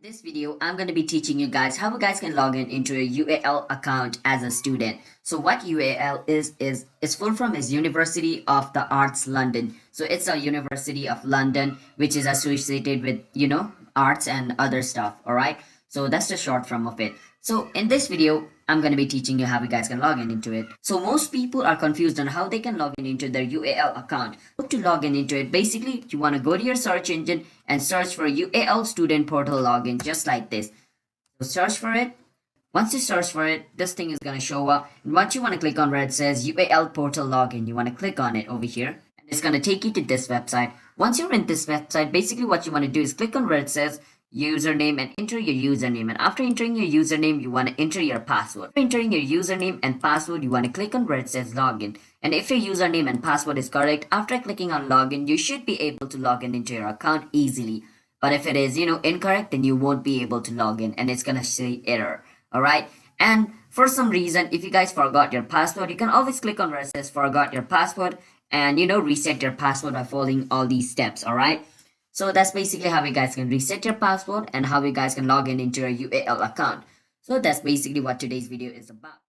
This video, I'm going to be teaching you guys how you guys can log in into a UAL account as a student. So what UAL is full from is University of the Arts London. So it's a University of London which is associated with, arts and other stuff, all right? So that's the short form of it. So in this video, I'm going to be teaching you how you guys can log in into it. So most people are confused on how they can log in into their UAL account. To log in into it, basically, you want to go to your search engine and search for UAL Student Portal login, just like this. So search for it. Once you search for it, this thing is going to show up. And once you want to click on where it says UAL Portal login, you want to click on it over here. And it's going to take you to this website. Once you're in this website, basically what you want to do is click on where it says username and enter your username. And after entering your username, you want to enter your password. After entering your username and password, you want to click on where it says login. And if your username and password is correct, after clicking on login, you should be able to log in into your account easily. But if it is, incorrect, then you won't be able to log in and it's going to say error. All right. And for some reason, if you guys forgot your password, you can always click on where it says forgot your password and, reset your password by following all these steps. All right. So that's basically how you guys can reset your password and how you guys can log in into your UAL account. So that's basically what today's video is about.